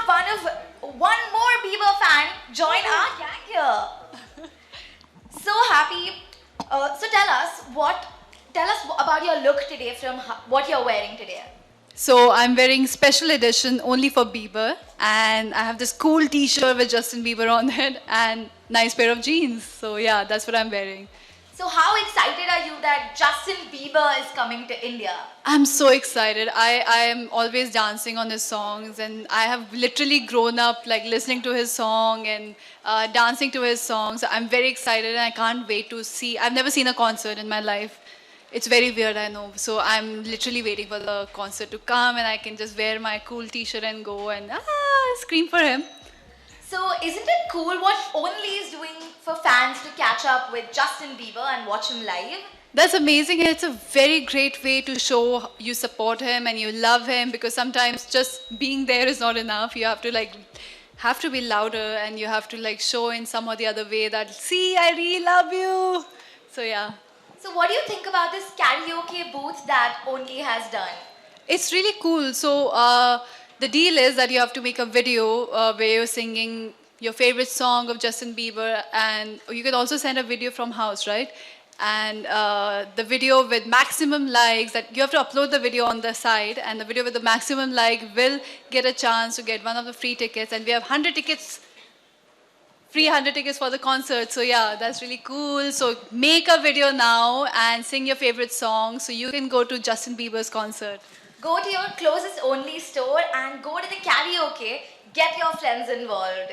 have one more Bieber fan join our gang here. So happy. So tell us about your look today from what you're wearing today. So I'm wearing special edition only for Bieber, and I have this cool T-shirt with Justin Bieber on it and nice pair of jeans. So yeah, that's what I'm wearing. So how excited are you that Justin Bieber is coming to India? I'm so excited. I am always dancing on his songs, and I have literally grown up like listening to his song and dancing to his songs. I'm very excited, and I can't wait to see. I've never seen a concert in my life. It's very weird, I know. So I'm literally waiting for the concert to come, and I can just wear my cool T-shirt and go and scream for him. So isn't it cool what Only is doing for fans to catch up with Justin Bieber and watch him live? That's amazing, and it's a very great way to show you support him and you love him, because sometimes just being there is not enough. You have to be louder, and you have to like show in some or the other way that, see, I really love you. So yeah. So what do you think about this karaoke booth that Only has done? It's really cool. So the deal is that you have to make a video where you're singing your favorite song of Justin Bieber, and you can also send a video from house, right? And the video with maximum likes, that you have to upload the video on the side, and the video with the maximum like will get a chance to get one of the free tickets. And we have 100 tickets, free 100 tickets for the concert. So yeah, that's really cool. So make a video now and sing your favorite song so you can go to Justin Bieber's concert. Go to your closest Only store and go to the karaoke. Get your friends involved.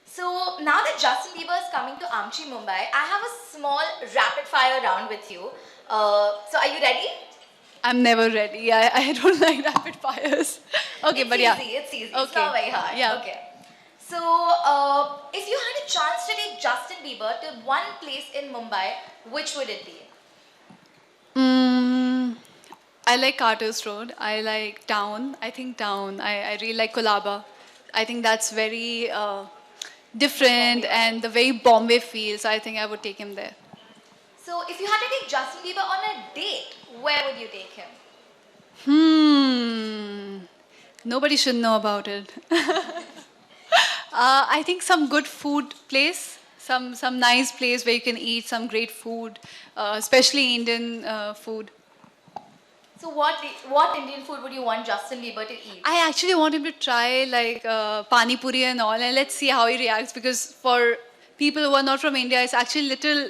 So now that Justin Bieber is coming to Amchi, Mumbai, I have a small rapid fire round with you. So are you ready? I'm never ready. I don't like rapid fires. Okay, It's but easy, yeah. it's easy. It's Okay. not very hard. Yeah. Okay. So if you had a chance to take Justin Bieber to one place in Mumbai, which would it be? I like Carter's Road. I like Town. I think Town. I really like Kolaba. I think that's very different and the way Bombay feels. I think I would take him there. So if you had to take Justin Bieber on a date, where would you take him? Nobody should know about it. I think some good food place, some nice place where you can eat some great food, especially Indian food. So what Indian food would you want Justin Bieber to eat? I actually want him to try like pani puri and all, and let's see how he reacts, because for people who are not from India, it's actually little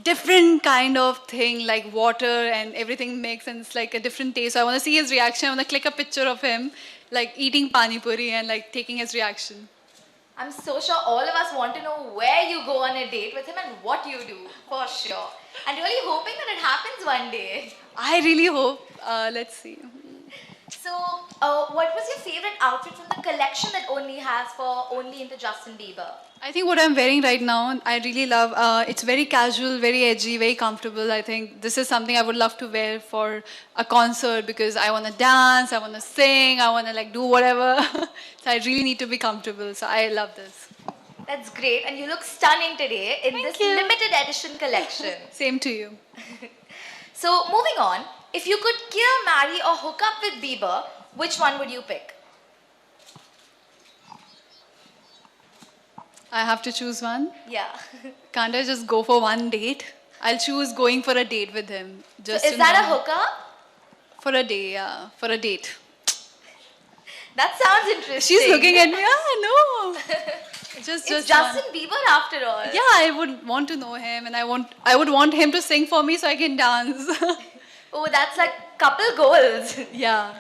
different kind of thing, like water and everything mixed, and it's like a different taste. So I want to see his reaction. I want to click a picture of him like eating pani puri and like taking his reaction. I'm so sure all of us want to know where you go on a date with him and what you do, for sure. And really hoping that it happens one day. I really hope. Let's see. So, what was your favorite outfit from the collection that Only has for Only into Justin Bieber? I think what I'm wearing right now, I really love. It's very casual, very edgy, very comfortable. I think this is something I would love to wear for a concert, because I want to dance, I want to sing, I want to like do whatever. So I really need to be comfortable. So I love this. That's great, and you look stunning today in this you. limited edition collection. Same to you. So, moving on, if you could kill, marry, or hook up with Bieber, which one would you pick? I have to choose one. Yeah. Can't I just go for one date? I'll choose going for a date with him. Just Is to that a know. hookup? For a day, yeah. For a date. That sounds interesting. She's looking at me. No. It's just Justin one. Bieber after all. Yeah, I would want to know him, and I would want him to sing for me so I can dance. Oh, that's like couple goals. Yeah.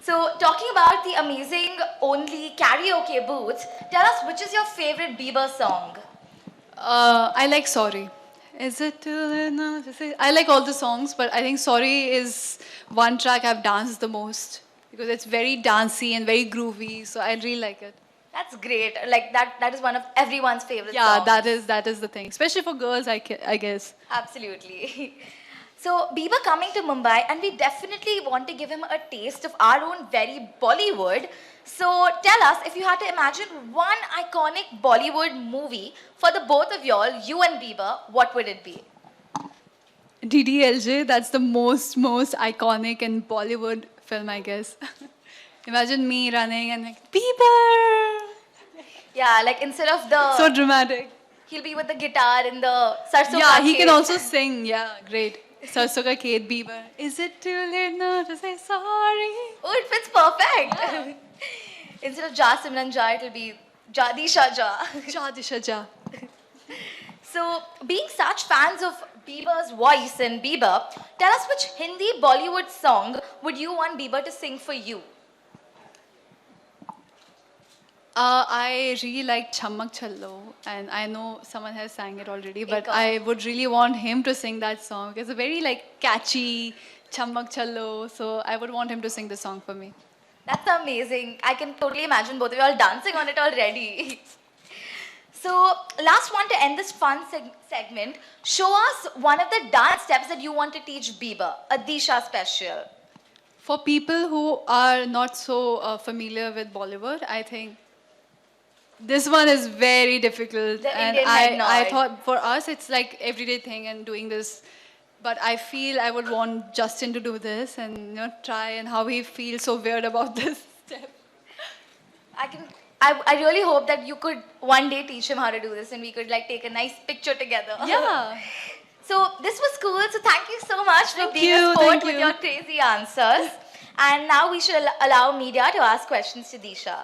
So, talking about the amazing Only karaoke booths, tell us which is your favorite Bieber song? I like Sorry. Is it too late now to say? I like all the songs, but I think Sorry is one track I've danced the most, because it's very dancey and very groovy, so I really like it. That's great. Like that is one of everyone's favorite Yeah, songs. that is the thing, especially for girls, I guess. Absolutely. So, Bieber coming to Mumbai, and we definitely want to give him a taste of our own very Bollywood. So, tell us, if you had to imagine one iconic Bollywood movie for the both of y'all, you and Bieber, what would it be? DDLJ, that's the most iconic in Bollywood film, I guess. Imagine me running and like, Bieber! Yeah, like instead of the, So dramatic. he'll be with the guitar in the Sarson Yeah, Ka he can Khet. also sing. Yeah, great. Sarson Ka Khet, Bieber. Is it too late now to say sorry? Oh, it fits perfect. Instead of Ja Simran Ja, it'll be Ja Disha Ja. Ja, Disha, ja. So, being such fans of Bieber's voice and Bieber, tell us which Hindi Bollywood song would you want Bieber to sing for you? I really like Chammak Challo, and I know someone has sang it already, but Ek I would really want him to sing that song. It's a very like catchy Chammak Challo, so I would want him to sing the song for me. That's amazing. I can totally imagine both of you all dancing on it already. So, last one to end this fun segment. Show us one of the dance steps that you want to teach Bieber, a Disha special. For people who are not so familiar with Bollywood, I think this one is very difficult. The And Indian head I nod. thought for us it's like everyday thing and doing this. But I feel I would want Justin to do this and try and how he feels so weird about this step. I really hope that you could one day teach him how to do this and we could like take a nice picture together. Yeah. So this was cool. So thank you so much for Thank being you, a sport thank with you. your crazy answers. And now we should allow media to ask questions to Disha.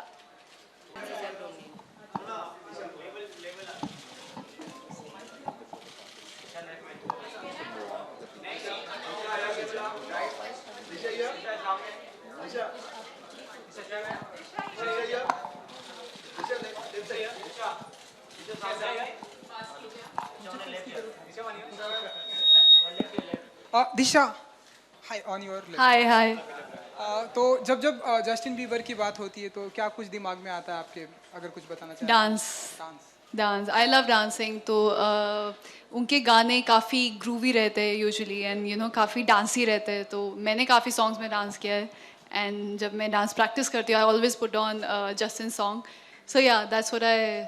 Disha hi on your Hi, hi. तो जब जब Justin Bieber की बात होती है तो क्या कुछ दिमाग में आता है आपके अगर कुछ बताना चाहें Dance. Dance dance I love dancing तो उनके गाने काफ़ी ग्रूवी रहते हैं यूजुअली एंड काफ़ी डांसी रहते हैं तो मैंने काफ़ी सॉन्ग्स में डांस किया है एंड जब मैं डांस प्रैक्टिस करती हूँ I always put on Justin song so या दैट्स व्हाट आई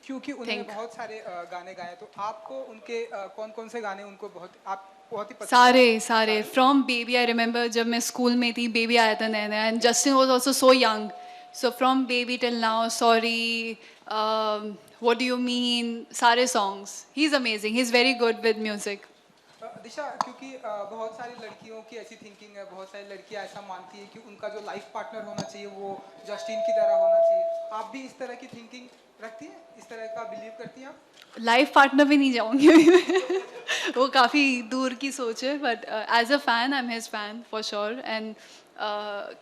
क्योंकि उन्होंने Think. बहुत सारे गाने गाए तो आपको उनके कौन कौन से गाने उनको बहुत ही पसंद सारे फ्रॉम बेबी आई रिमेंबर जब मैं स्कूल में थी बेबी आया था नया नया and Justin was also so young so from baby till now sorry what do you mean सारे songs he is amazing he is very good with music Disha क्योंकि बहुत सारी लड़कियों की ऐसी थिंकिंग है बहुत सारी लड़कियां ऐसा मानती है कि उनका जो लाइफ पार्टनर होना चाहिए वो जस्टिन की तरह होना चाहिए आप भी इस तरह की थिंकिंग रखती हैं इस तरह का बिलीव करती हैं आप लाइफ पार्टनर भी नहीं जाऊंगी अभी मैं वो काफ़ी दूर की सोच है but as a fan I am his fan for sure and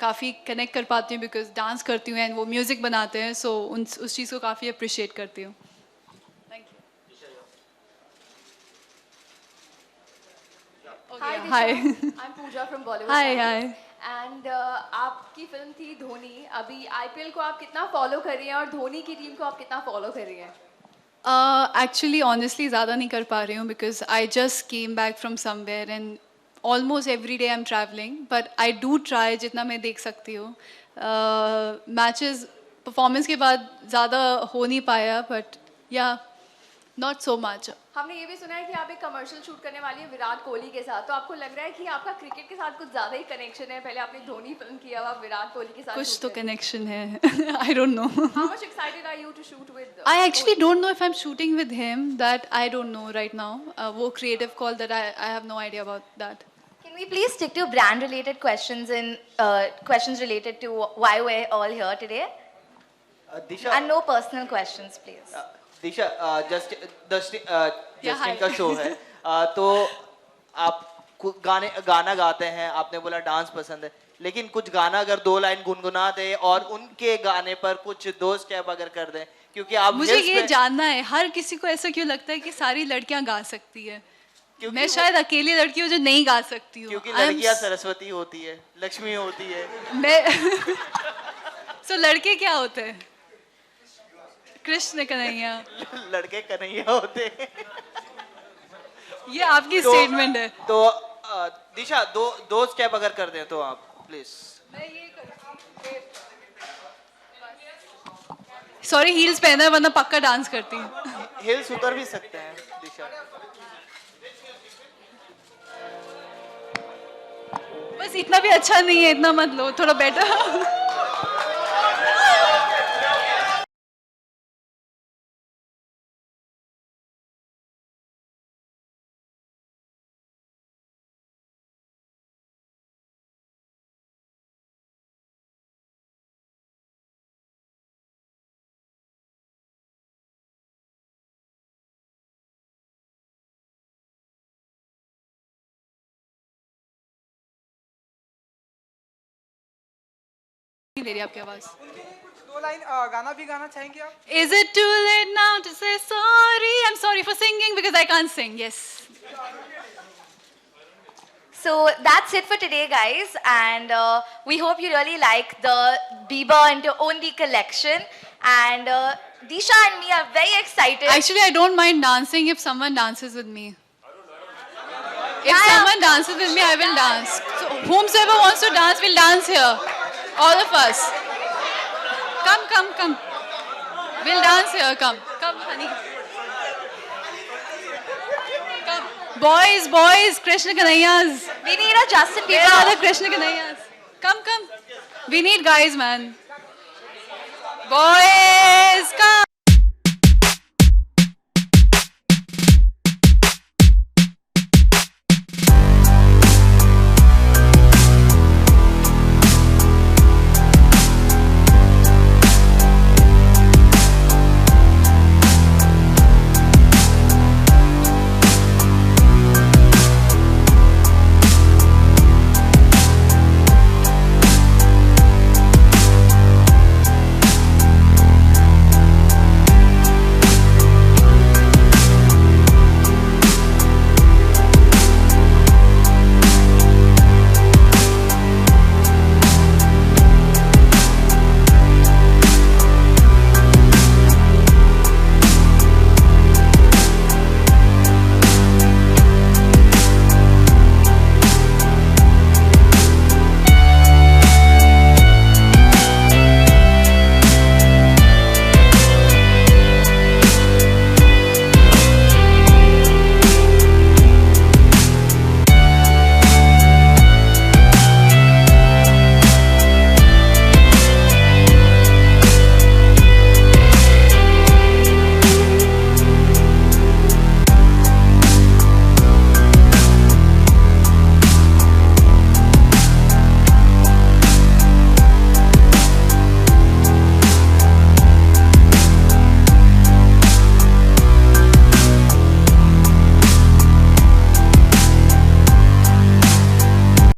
काफ़ी कनेक्ट कर पाती हूँ बिकॉज डांस करती हूँ एंड वो म्यूज़िक बनाते हैं सो उस चीज़ को काफ़ी अप्रिशिएट करती हूँ thank you Hi, Hi. Disha. I'm Pooja from Bollywood. Hi, Family. hi. And आपकी फिल्म थी धोनी अभी आईपीएल को आप कितना फॉलो कर रही हैं और धोनी की टीम को आप कितना फॉलो कर रही हैं एक्चुअली ऑनेस्टली ज़्यादा नहीं कर पा रही हूँ because I just came back from somewhere and almost every day I am travelling but I do try जितना मैं देख सकती हूँ मैचेस परफॉर्मेंस के बाद ज़्यादा हो नहीं पाया बट या नॉट सो मच हमने ये भी सुना है कि आप एक कमर्शियल शूट करने वाली है विराट कोहली के साथ तो आपको लग रहा है कि आपका क्रिकेट के साथ कुछ ज़्यादा ही कनेक्शन है पहले आपने धोनी फिल्म किया अब आप विराट कोहली के साथ कुछ shoot तो कर रही हैं। कनेक्शन है I don't know How much excited are you to shoot with I actually don't know if I'm shooting with him. That I don't know right now. वो creative call that I have no idea about that. Can we please stick to brand related questions and questions related to why we're all here today? Disha And no personal questions, please. Disha Justin hi. का show है तो आप गाना गाते हैं आपने बोला dance पसंद है लेकिन कुछ गाना अगर 2 लाइन गुनगुना दे और उनके गाने पर कुछ 2 स्टेप अगर कर दें क्योंकि आप मुझे hills ये पे- जानना है हर किसी को ऐसा क्यों लगता है कि सारी लड़कियां गा सकती है क्योंकि मैं वो- शायद अकेली लड़की हूँ जो नहीं गा सकती हूँ क्योंकि I am लड़कियां सरस्वती होती है लक्ष्मी होती है मैं so लड़के क्या होते हैं कृष्ण कन्हैया लड़के कन्हैया होते हैं ये आपकी स्टेटमेंट है तो दिशा 2 स्टेप अगर कर दें तो आप प्लीज मैं ये सॉरी हील्स पहना है वरना पक्का डांस करती हूँ हिल्स उतर भी सकते हैं दिशा बस इतना भी अच्छा नहीं है, इतना मत लो, थोड़ा बेटर. नहीं दे रही आपकी आवाज. उनके लिए कुछ दो लाइन गाना भी गाना चाहेंगे आप? Is it too late now to say sorry? I'm sorry for singing because I can't sing. Yes. So that's it for today, guys. And we hope you really like the Bieber and your Only collection. And Disha and me are very excited. Actually, I don't mind dancing if someone dances with me. If Yeah. someone dances with me, I will dance. So, whomsoever wants to dance, will dance here. All of us. Come, come, come. We'll dance here. Come, come, honey. Come. Boys, boys, Krishna Kanayas. We need a Justin Where are the Bieber. Krishna Kanayas? Come, come. We need guys, man. Boys, come.